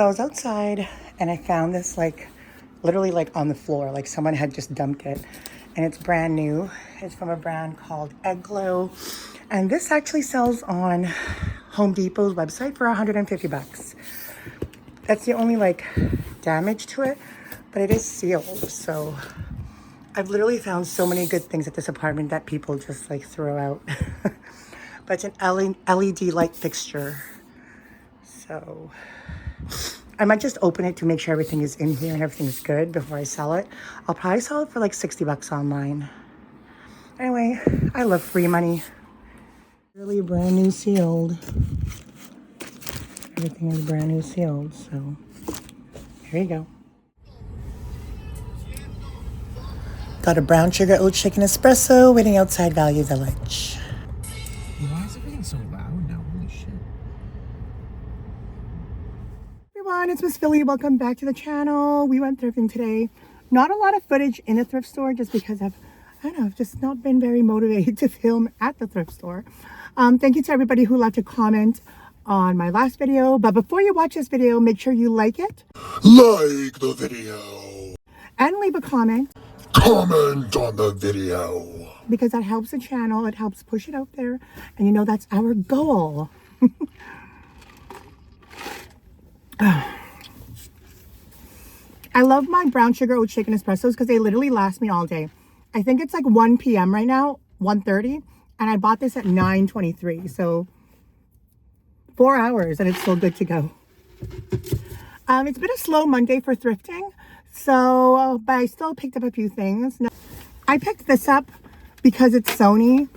I was outside and I found this literally on the floor, like someone had just dumped it, and it's brand new. It's from a brand called ASHLEE, and this actually sells on Home Depot's website for 150 bucks. That's the only damage to it, but it is sealed. So I've literally found so many good things at this apartment that people just throw out. But it's an LED light fixture. So I might just open it to make sure everything is in here and everything's good before I sell it. I'll probably sell it for 60 bucks online. Anyway, I love free money. Really brand new sealed. Everything is brand new sealed, so here you go. Got a brown sugar oat shaken espresso waiting outside Value Village. Why is everything so loud now? Holy shit. Everyone, it's Msfili. Welcome back to the channel. We went thrifting today. Not a lot of footage in the thrift store just because I've just not been very motivated to film at the thrift store. Thank you to everybody who left a comment on my last video. But before you watch this video, make sure you like it. Like the video. And leave a comment. Comment on the video. Because that helps the channel. It helps push it out there. And you know that's our goal. I love my brown sugar oat shaken espressos because they literally last me all day. I think it's 1 p.m. right now, 1:30, and I bought this at 9:23, so 4 hours and it's still good to go. It's been a slow Monday for thrifting, so but I still picked up a few things. Now, I picked this up because it's Sony.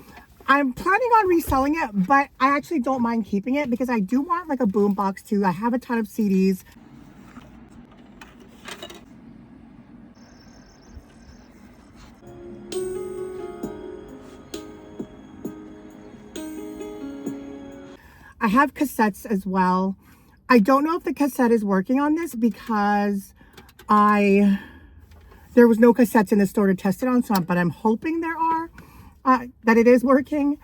I'm planning on reselling it, but I actually don't mind keeping it because I do want a boom box too. I have a ton of CDs. I have cassettes as well. I don't know if the cassette is working on this because there was no cassettes in the store to test it on, but I'm hoping there are, that it is working.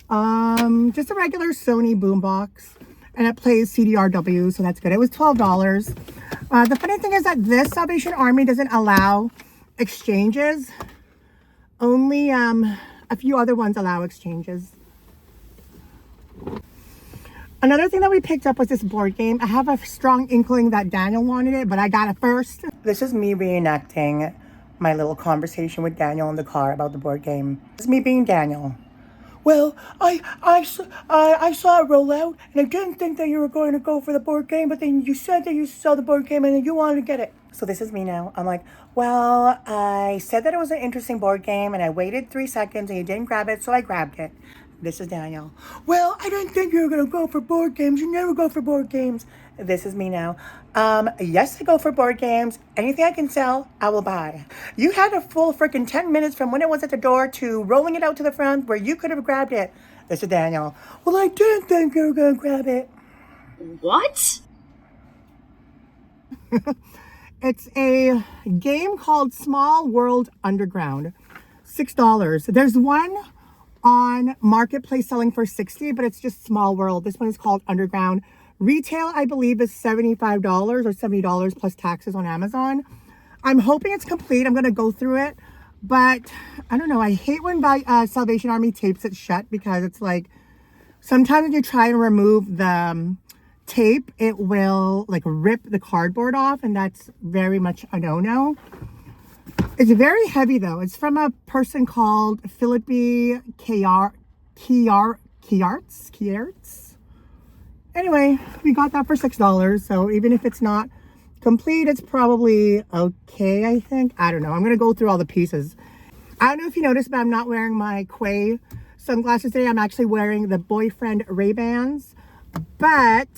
Just a regular Sony boombox, and it plays CDRW, so that's good. It was $12. The funny thing is that this Salvation Army doesn't allow exchanges. Only a few other ones allow exchanges. Another thing that we picked up was this board game. I have a strong inkling that Daniel wanted it, but I got it first. This is me reenacting my little conversation with Daniel in the car about the board game. It's me being Daniel. Well, I saw it roll out, and I didn't think that you were going to go for the board game, but then you said that you saw the board game and you wanted to get it. So this is me now. I'm like, well, I said that it was an interesting board game, and I waited 3 seconds, and you didn't grab it, so I grabbed it. This is Daniel. Well, I didn't think you were going to go for board games. You never go for board games. This is me now. Yes, I go for board games. Anything I can sell, I will buy. You had a full freaking 10 minutes from when it was at the door to rolling it out to the front where you could have grabbed it. This is Daniel. Well, I didn't think you were going to grab it. What? It's a game called Small World Underground. $6. There's one on Marketplace selling for $60, but it's just Small World. This one is called Underground. Retail, I believe, is $75 or $70 plus taxes on Amazon. I'm hoping it's complete. I'm going to go through it, but I don't know. I hate when Salvation Army tapes it shut because it's sometimes when you try and remove the tape, it will rip the cardboard off, and that's very much a no-no. It's very heavy though. It's from a person called Philippi Kiertz. Anyway, we got that for $6. So even if it's not complete, it's probably okay, I think. I don't know. I'm going to go through all the pieces. I don't know if you noticed, but I'm not wearing my KOHO sunglasses today. I'm actually wearing the Boyfriend Ray-Bans. But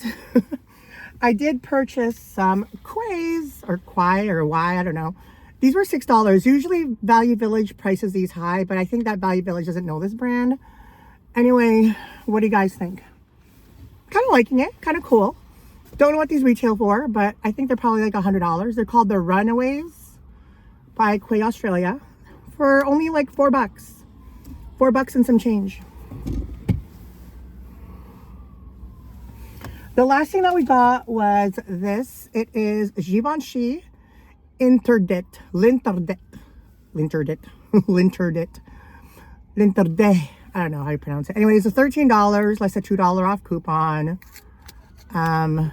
I did purchase some KOHOs or Kwai or Y, I don't know. These were $6. Usually Value Village prices these high, but I think that Value Village doesn't know this brand. Anyway, what do you guys think? Kind of liking it, kind of cool. Don't know what these retail for, but I think they're probably $100. They're called the Runaways by KOHO Australia for only $4. $4 and some change. The last thing that we got was this. It is Givenchy Interdit. Linterdit. I don't know how you pronounce it. Anyway, it's a $13, less a $2 off coupon. I've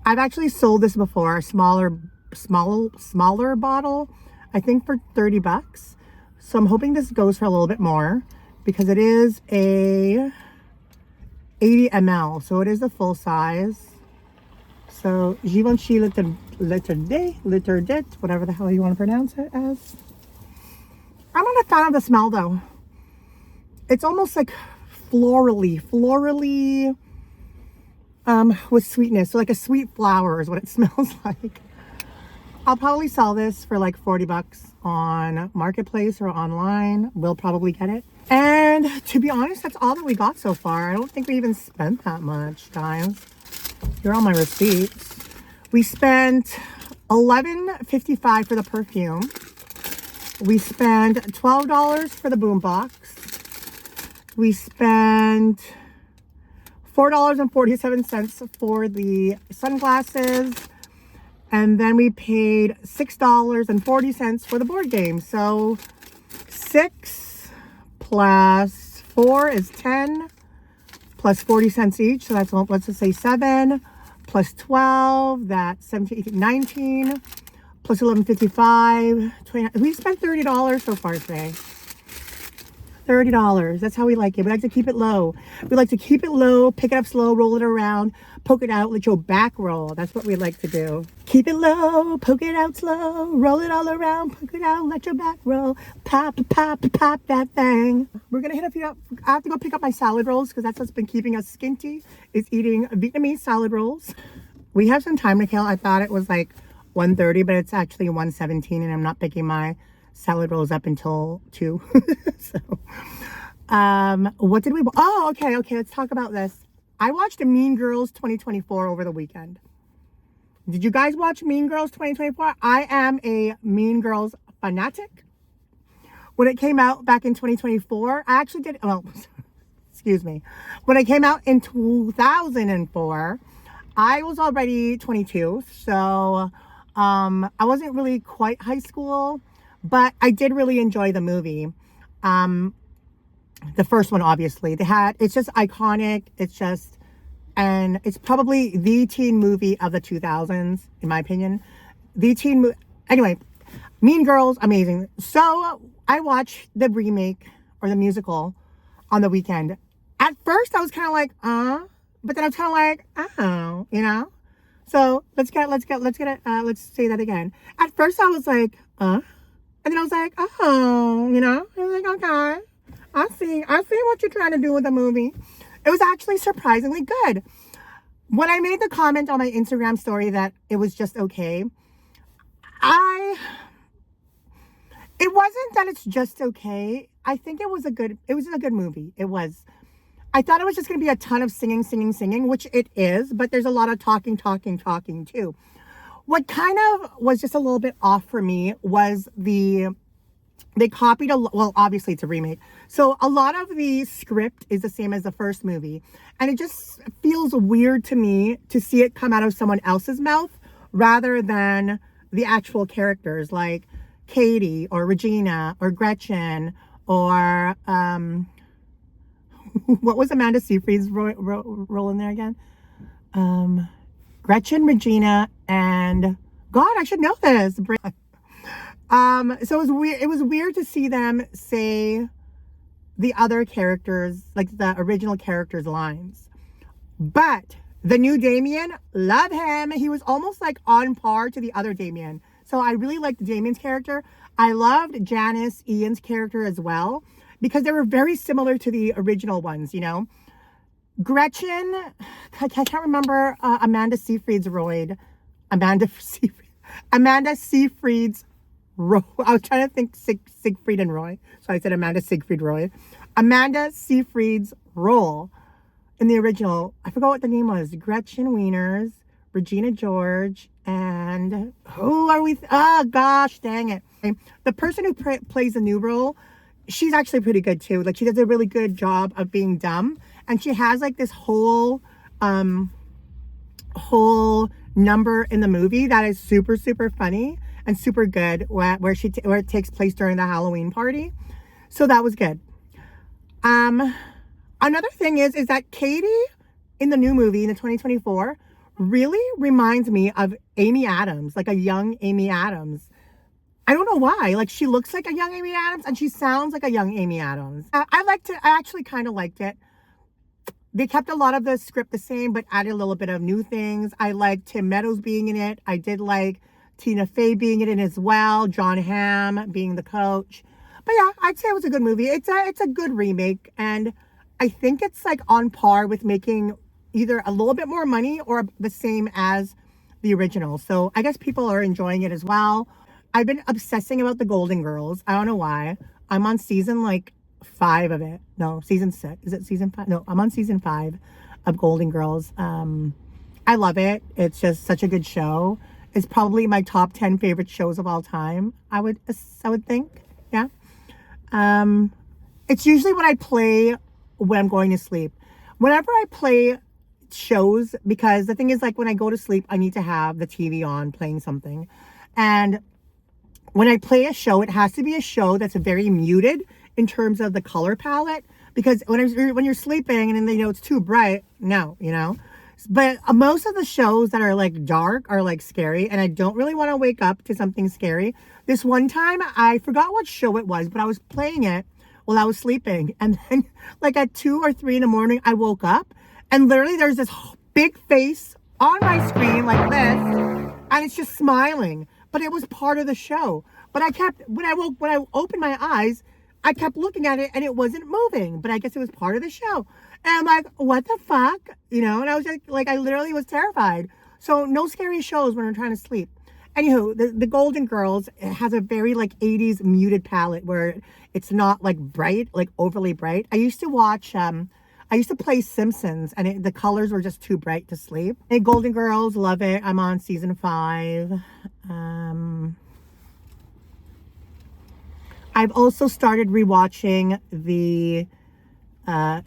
actually sold this before, a smaller bottle, I think for 30 bucks. So I'm hoping this goes for a little bit more because it is a 80 ml, so it is the full size. So Givenchy Interdit, whatever the hell you want to pronounce it as. I'm not a fan of the smell though. It's almost like florally, with sweetness. So like a sweet flower is what it smells like. I'll probably sell this for like 40 bucks on Marketplace or online. We'll probably get it. And to be honest, that's all that we got so far. I don't think we even spent that much, guys. Here are all my receipts. We spent $11.55 for the perfume. We spent $12 for the boombox. We spent $4.47 for the sunglasses. And then we paid $6.40 for the board game. So 6 plus 4 is 10 plus 40 cents each. So that's, let's just say 7 plus 12, that's 17, 18, 19 plus 11.55, 20. We spent $30 so far today. $30. That's how we like it. We like to keep it low. We like to keep it low, pick it up slow, roll it around, poke it out, let your back roll. That's what we like to do. Keep it low, poke it out slow, roll it all around, poke it out, let your back roll. Pop, pop, pop that thing. We're gonna hit a few up. I have to go pick up my salad rolls because that's what's been keeping us skinty, is eating Vietnamese salad rolls. We have some time to kill. I thought it was like 1:30, but it's actually 1:17 and I'm not picking my salad rolls up until 2. So what did we, oh, okay, let's talk about this. I watched Mean Girls 2024 over the weekend. Did you guys watch Mean Girls 2024? I am a Mean Girls fanatic. When it came out back in 2024, I actually did, well, excuse me. When it came out in 2004, I was already 22, so I wasn't really quite high school, but I did really enjoy the movie. The first one, obviously. It's just iconic. And it's probably the teen movie of the 2000s, in my opinion. Anyway, Mean Girls, amazing. So I watched the remake or the musical on the weekend. At first, I was kind of like, but then I was kind of like, oh, you know? So let's say that again. At first, I was like, and then I was like, oh, you know? I was like, okay, I see what you're trying to do with the movie. It was actually surprisingly good. When I made the comment on my Instagram story that it was just okay, it wasn't that it's just okay. I think it was a good movie. It was. I thought it was just going to be a ton of singing, which it is, but there's a lot of talking too. What kind of was just a little bit off for me was they copied well, obviously it's a remake. So a lot of the script is the same as the first movie. And it just feels weird to me to see it come out of someone else's mouth rather than the actual characters like Katie or Regina or Gretchen or, what was Amanda Seyfried's role in there again? Gretchen, Regina, and God, I should know this. So it was weird to see them say the other characters, like the original characters' lines. But the new Damien, love him. He was almost like on par to the other Damien. So I really liked Damien's character. I loved Janice Ian's character as well, because they were very similar to the original ones, you know. Gretchen, I can't remember Amanda Seyfried's role. Amanda Seyfried's Roy. I was trying to think Siegfried and Roy. So I said Amanda Siegfried Roy. Amanda Seyfried's role in the original, I forgot what the name was. Gretchen Wieners, Regina George, and who are we? Oh, gosh, dang it. The person who plays the new role, she's actually pretty good too. Like, she does a really good job of being dumb and she has like this whole number in the movie that is super funny and super good, where it takes place during the Halloween party. So that was good. Another thing is that Katie in the new movie in the 2024 really reminds me of Amy Adams, like a young Amy Adams. I don't know why. Like, she looks like a young Amy Adams and she sounds like a young Amy Adams. I liked it. I actually kind of liked it. They kept a lot of the script the same, but added a little bit of new things. I liked Tim Meadows being in it. I did like Tina Fey being in it as well. John Hamm being the coach. But yeah, I'd say it was a good movie. It's a good remake, and I think it's like on par with making either a little bit more money or the same as the original. So I guess people are enjoying it as well. I've been obsessing about the Golden Girls. I don't know why. I'm on season like 5 of it. No, season 6. Is it season 5? No, I'm on season 5 of Golden Girls. I love it. It's just such a good show. It's probably my top 10 favorite shows of all time. I would think. Yeah. It's usually what I play when I'm going to sleep. Whenever I play shows, because the thing is, like, when I go to sleep, I need to have the TV on playing something. And when I play a show, it has to be a show that's very muted in terms of the color palette, because when you're sleeping and then, it's too bright, no, But most of the shows that are like dark are like scary, and I don't really want to wake up to something scary. This one time, I forgot what show it was, but I was playing it while I was sleeping, and then like at 2 or 3 in the morning, I woke up, and literally there's this big face on my screen like this, and it's just smiling. But it was part of the show. But when I opened my eyes, I kept looking at it and it wasn't moving, but I guess it was part of the show. And I'm like, what the fuck? And I was like, I literally was terrified. So no scary shows when I'm trying to sleep. Anywho, the Golden Girls has a very like 80s muted palette where it's not like bright, like overly bright. I used to play Simpsons, and the colors were just too bright to sleep. Hey, Golden Girls, love it. I'm on season 5. I've also started rewatching the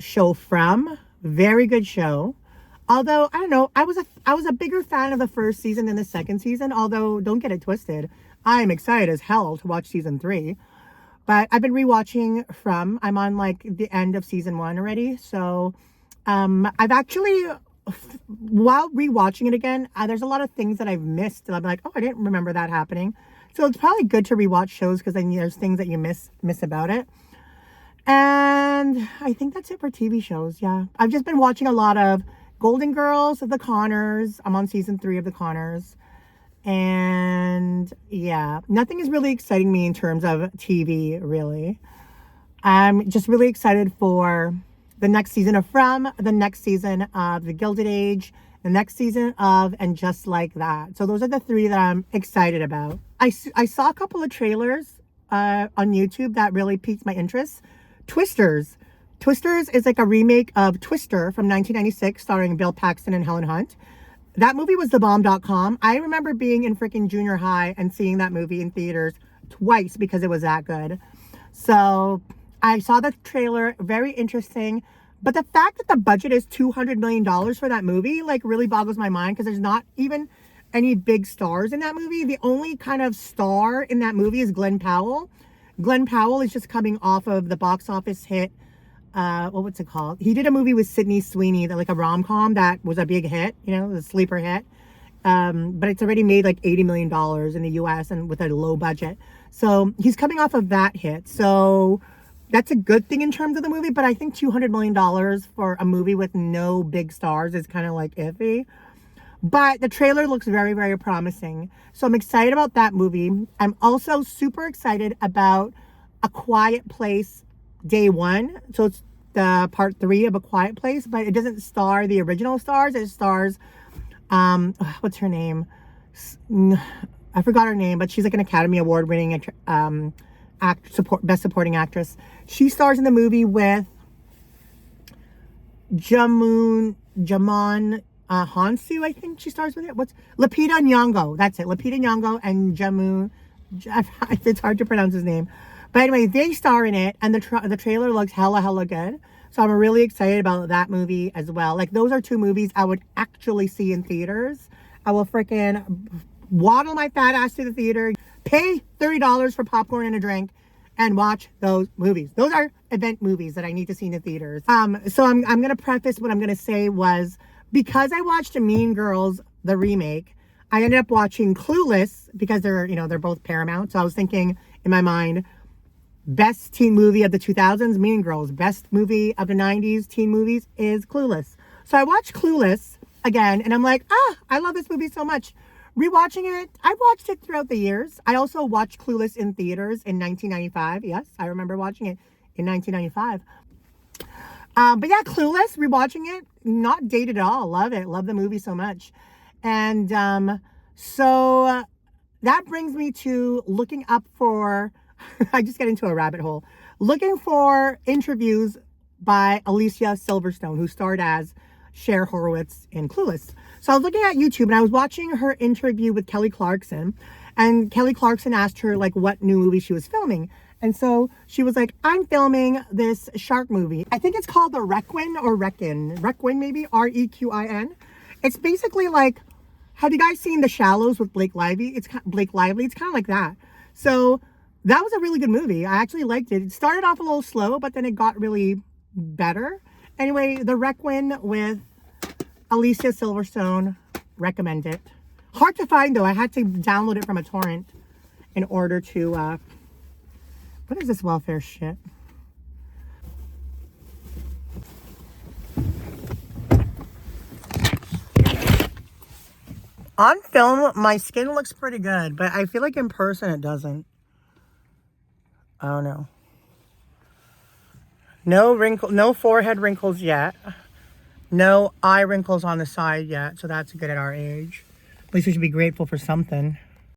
show From. Very good show. Although, I don't know, I was a bigger fan of the first season than the second season. Although, don't get it twisted, I'm excited as hell to watch season 3. But I've been rewatching From. I'm on like the end of season 1 already. So I've actually, while rewatching it again, there's a lot of things that I've missed. And I'm like, oh, I didn't remember that happening. So it's probably good to rewatch shows, because then there's things that you miss about it. And I think that's it for TV shows. Yeah. I've just been watching a lot of Golden Girls, The Connors. I'm on season 3 of The Connors. And yeah, nothing is really exciting me in terms of TV, really. I'm just really excited for the next season of From, the next season of The Gilded Age, the next season of And Just Like That. So those are the 3 that I'm excited about. I saw a couple of trailers on YouTube that really piqued my interest. Twisters. Twisters is like a remake of Twister from 1996, starring Bill Paxton and Helen Hunt. That movie was thebomb.com. I remember being in freaking junior high and seeing that movie in theaters twice because it was that good. So I saw the trailer, very interesting. But the fact that the budget is $200 million for that movie, like, really boggles my mind, because there's not even any big stars in that movie. The only kind of star in that movie is Glenn Powell. Glenn Powell is just coming off of the box office hit. What's it called? He did a movie with Sydney Sweeney, like a rom-com that was a big hit, the sleeper hit. But it's already made like $80 million in the US and with a low budget. So he's coming off of that hit. So that's a good thing in terms of the movie. But I think $200 million for a movie with no big stars is kind of like iffy. But the trailer looks very, very promising. So I'm excited about that movie. I'm also super excited about A Quiet Place Day 1. So it's the part 3 of A Quiet Place, but it doesn't star the original stars. It stars, what's her name? I forgot her name, but she's like an Academy Award winning best supporting actress. She stars in the movie with Jamon Hansu, I think she stars with it. What's Lupita Nyong'o? That's it. Lupita Nyong'o and Jamu. It's hard to pronounce his name. But anyway, they star in it, and the trailer looks hella good. So I'm really excited about that movie as well. Like, those are two movies I would actually see in theaters. I will freaking waddle my fat ass to the theater, pay $30 for popcorn and a drink, and watch those movies. Those are event movies that I need to see in the theaters. So I'm gonna preface what I'm gonna say was, because I watched Mean Girls, the remake, I ended up watching Clueless because they're both Paramount. So I was thinking in my mind, best teen movie of the 2000s, Mean Girls. Best movie of the 90s, teen movies, is Clueless. So I watched Clueless again, and I'm like, I love this movie so much. Rewatching it, I watched it throughout the years. I also watched Clueless in theaters in 1995. Yes, I remember watching it in 1995. But yeah, Clueless, rewatching it, not dated at all. Love it. Love the movie so much. And so that brings me to looking up for, I just get into a rabbit hole, looking for interviews by Alicia Silverstone, who starred as Cher Horowitz in Clueless. So I was looking at YouTube and I was watching her interview with Kelly Clarkson, and Kelly Clarkson asked her like what new movie she was filming. And so she was like, I'm filming this shark movie. I think it's called the Requin or Requin. Requin maybe, R-E-Q-I-N. It's basically like, have you guys seen The Shallows with Blake Lively? It's kind of like that. So that was a really good movie. I actually liked it. It started off a little slow, but then it got really better. Anyway, the Requin with Alicia Silverstone, recommend it. Hard to find though. I had to download it from a torrent in order to, what is this welfare shit? On film, my skin looks pretty good, but I feel like in person it doesn't. I don't know. No forehead wrinkles yet. No eye wrinkles on the side yet, so that's good at our age. At least we should be grateful for something.